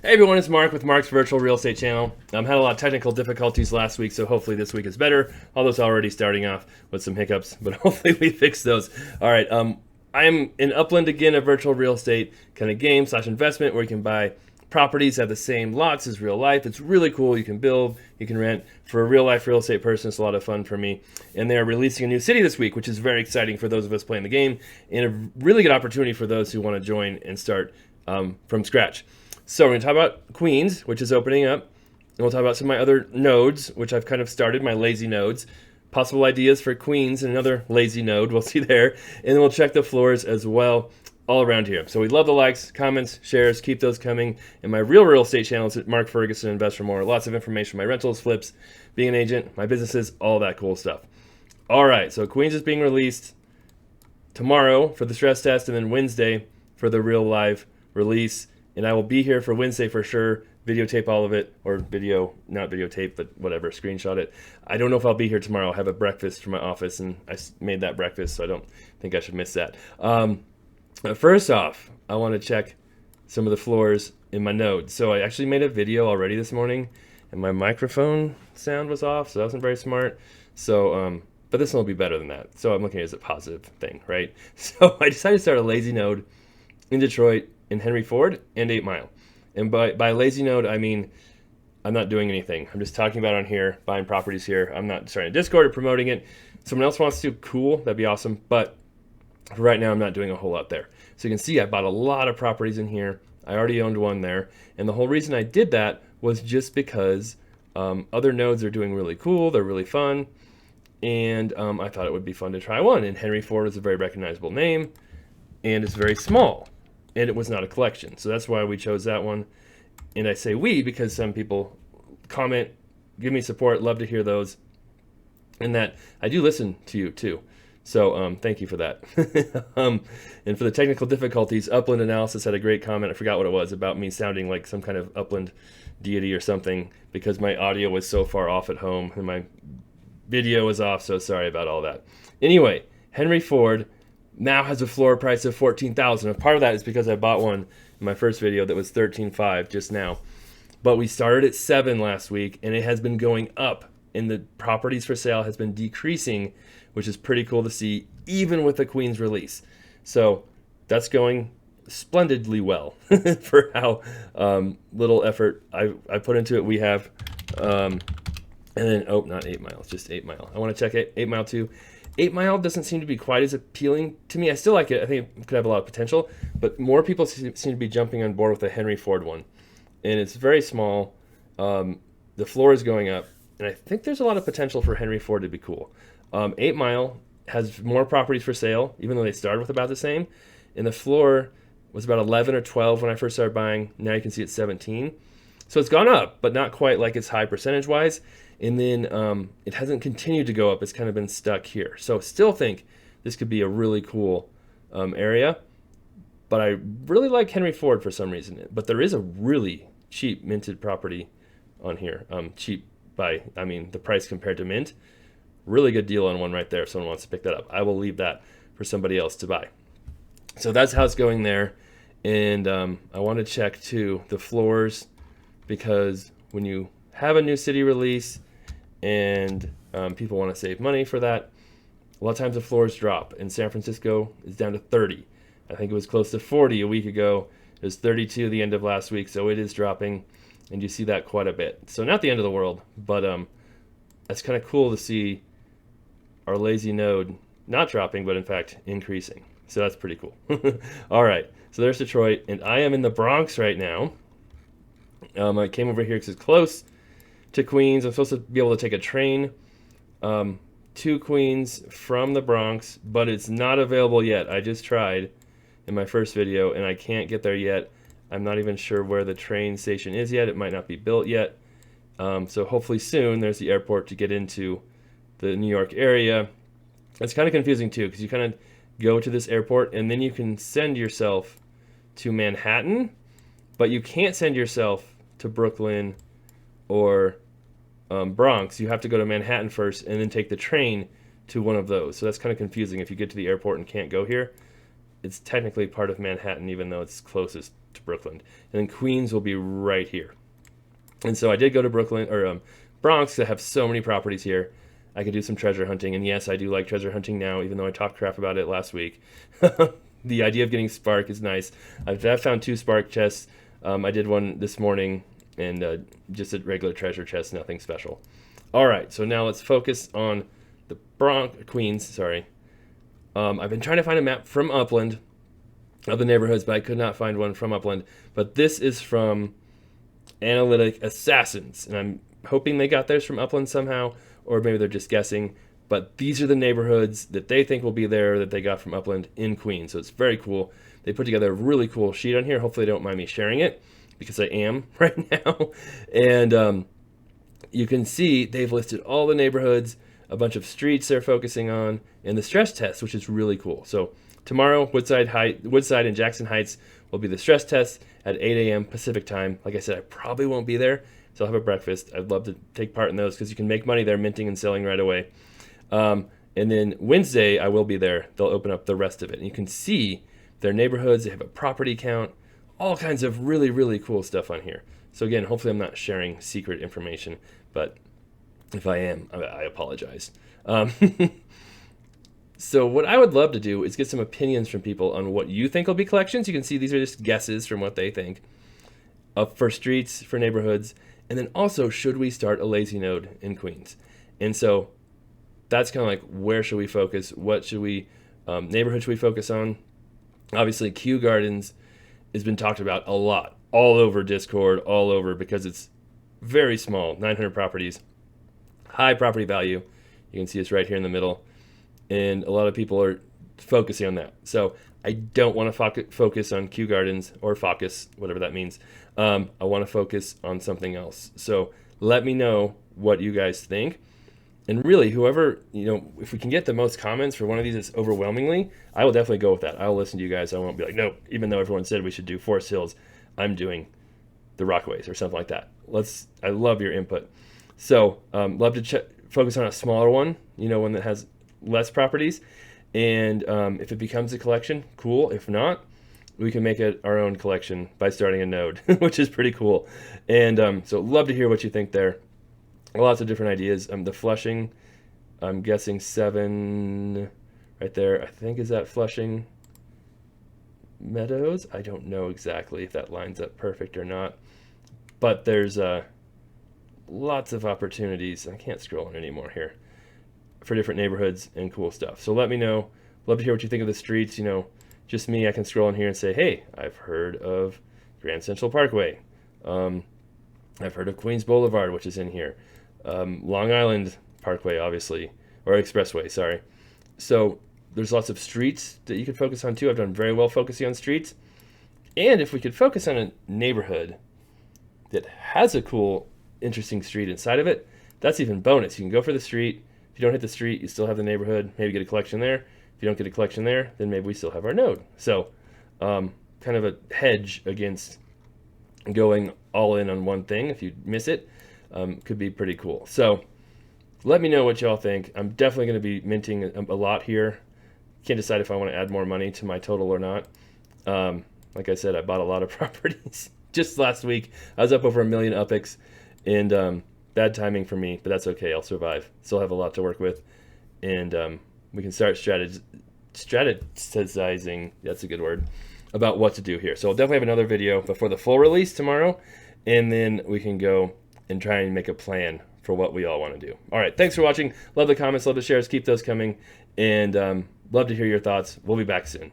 Hey everyone, it's Mark with Mark's Virtual Real Estate Channel. Had a lot of technical difficulties last week, so hopefully this week is better. Although it's already starting off with some hiccups, but hopefully we fix those. All right, I am in Upland again, a virtual real estate kind of game / investment where you can buy properties that have the same lots as real life. It's really cool. You can build, you can rent. For a real life real estate person, it's a lot of fun for me. And they're releasing a new city this week, which is very exciting for those of us playing the game, and a really good opportunity for those who want to join and start from scratch. So we're going to talk about Queens, which is opening up, and we'll talk about some of my other nodes, which I've kind of started, my lazy nodes, possible ideas for Queens and another lazy node we'll see there, and then we'll check the floors as well all around here. So we love the likes, comments, shares, keep those coming. And my real estate channel is at Mark Ferguson Invest for More. Lots of information, my rentals, flips, being an agent, my businesses, all that cool stuff. All right, so Queens is being released tomorrow for the stress test, and then Wednesday for the real live release. And I will be here for Wednesday for sure, videotape all of it, or video, not videotape, but whatever, screenshot it. I don't know if I'll be here tomorrow. I'll have a breakfast from my office, and I made that breakfast, so I don't think I should miss that. But first off, I want to check some of the floors in my nodes. So I actually made a video already this morning, and my microphone sound was off, so that wasn't very smart. So, but this one will be better than that. So I'm looking at it as a positive thing, right? So I decided to start a lazy node in Detroit, in Henry Ford, and 8 Mile. And by lazy node, I mean I'm not doing anything. I'm just talking about on here, buying properties here. I'm not starting a Discord or promoting it. Someone else wants to, cool, that'd be awesome. But for right now, I'm not doing a whole lot there. So you can see I bought a lot of properties in here. I already owned one there. And the whole reason I did that was just because other nodes are doing really cool. They're really fun. And I thought it would be fun to try one. And Henry Ford is a very recognizable name. And it's very small. And it was not a collection. So that's why we chose that one. And I say we because some people comment, give me support, love to hear those. And that I do listen to you too. So thank you for that. And for the technical difficulties, Upland Analysis had a great comment. I forgot what it was, about me sounding like some kind of Upland deity or something because my audio was so far off at home and my video was off, so sorry about all that. Anyway, Henry Ford now has a floor price of $14,000. And part of that is because I bought one in my first video that was $13,500 just now. But we started at $7,000 last week, and it has been going up. And the properties for sale has been decreasing, which is pretty cool to see, even with the Queens release. So that's going splendidly well for how little effort I put into it. We have, and then, oh, not 8 Mile, just 8 Mile. I want to check 8 Mile too. 8 Mile doesn't seem to be quite as appealing to me. I still like it. I think it could have a lot of potential, but more people seem to be jumping on board with the Henry Ford one. And it's very small. The floor is going up, and I think there's a lot of potential for Henry Ford to be cool. 8 Mile has more properties for sale, even though they started with about the same. And the floor was about 11 or 12 when I first started buying. Now you can see it's 17. So it's gone up, but not quite like it's high percentage-wise. And then it hasn't continued to go up. It's kind of been stuck here. So still think this could be a really cool area. But I really like Henry Ford for some reason. But there is a really cheap minted property on here. Cheap by, I mean, the price compared to mint. Really good deal on one right there if someone wants to pick that up. I will leave that for somebody else to buy. So that's how it's going there. And I want to check, too, the floors. Because when you have a new city release and people want to save money for that, a lot of times the floors drop. In San Francisco, it's down to 30. I think it was close to 40 a week ago. It was 32 at the end of last week, so it is dropping, and you see that quite a bit. So not the end of the world, but that's kind of cool to see our lazy node not dropping, but in fact increasing. So that's pretty cool. All right, so there's Detroit, and I am in the Bronx right now. I came over here because it's close to Queens. I'm supposed to be able to take a train to Queens from the Bronx, but it's not available yet. I just tried in my first video, and I can't get there yet. I'm not even sure where the train station is yet. It might not be built yet. So hopefully soon there's the airport to get into the New York area. It's kind of confusing, too, because you kind of go to this airport, and then you can send yourself to Manhattan, but you can't send yourself to Brooklyn or Bronx. You have to go to Manhattan first and then take the train to one of those. So that's kind of confusing. If you get to the airport and can't go here, it's technically part of Manhattan, even though it's closest to Brooklyn. And then Queens will be right here. And so I did go to Brooklyn, or Bronx, because I have so many properties here. I could do some treasure hunting. And yes, I do like treasure hunting now, even though I talked crap about it last week. The idea of getting Spark is nice. I've found 2 Spark chests. I did one this morning, and just a regular treasure chest, nothing special. All right, so now let's focus on the Queens, sorry. I've been trying to find a map from Upland of the neighborhoods, but I could not find one from Upland. But this is from Analytic Assassins, and I'm hoping they got theirs from Upland somehow, or maybe they're just guessing. But these are the neighborhoods that they think will be there that they got from Upland in Queens. So it's very cool. They put together a really cool sheet on here. Hopefully they don't mind me sharing it, because I am right now. And you can see they've listed all the neighborhoods, a bunch of streets they're focusing on, and the stress test, which is really cool. So tomorrow, Woodside and Jackson Heights will be the stress test at 8 a.m. Pacific time. Like I said, I probably won't be there, so I'll have a breakfast. I'd love to take part in those because you can make money there minting and selling right away. And then Wednesday, I will be there. They'll open up the rest of it. And you can see their neighborhoods. They have a property count, all kinds of really, really cool stuff on here. So again, hopefully I'm not sharing secret information, but if I am, I apologize. So what I would love to do is get some opinions from people on what you think will be collections. You can see these are just guesses from what they think for streets, for neighborhoods, and then also, should we start a lazy node in Queens? And so that's kind of like, where should we focus? What should we, neighborhood should we focus on? Obviously, Kew Gardens has been talked about a lot, all over Discord, all over, because it's very small, 900 properties, high property value. You can see it's right here in the middle, and a lot of people are focusing on that. So I don't want to focus on Kew Gardens, or focus, whatever that means. I want to focus on something else. So let me know what you guys think. And really, whoever, if we can get the most comments for one of these overwhelmingly, I will definitely go with that. I'll listen to you guguys. I won't be like, no, even though everyone said we should do Forest Hills, I'm doing the Rockaways or something like that. I love your input. So love to focus on a smaller one, one that has less properties. And if it becomes a collection, cool. If not, we can make it our own collection by starting a node, which is pretty cool. And so love to hear what you think there. Lots of different ideas. The Flushing, I'm guessing 7 right there. I think, is that Flushing Meadows? I don't know exactly if that lines up perfect or not. But there's lots of opportunities. I can't scroll on anymore here, for different neighborhoods and cool stuff. So let me know. Love to hear what you think of the streets. Just me, I can scroll in here and say, hey, I've heard of Grand Central Parkway. I've heard of Queens Boulevard, which is in here. Long Island Parkway, obviously, or Expressway, sorry. So there's lots of streets that you could focus on too. I've done very well focusing on streets. And if we could focus on a neighborhood that has a cool, interesting street inside of it, that's even bonus. You can go for the street. If you don't hit the street, you still have the neighborhood. Maybe get a collection there. If you don't get a collection there, then maybe we still have our node. So kind of a hedge against going all in on one thing. If you miss it, could be pretty cool. So let me know what y'all think. I'm definitely going to be minting a lot here. Can't decide if I want to add more money to my total or not. Like I said, I bought a lot of properties just last week. I was up over 1 million UPIX, and bad timing for me, but that's okay. I'll survive. Still have a lot to work with, and we can start strategizing. That's a good word, about what to do here. So I'll definitely have another video before the full release tomorrow, and then we can go and try and make a plan for what we all want to do. All right, thanks for watching. Love the comments, love the shares. Keep those coming, and love to hear your thoughts. We'll be back soon.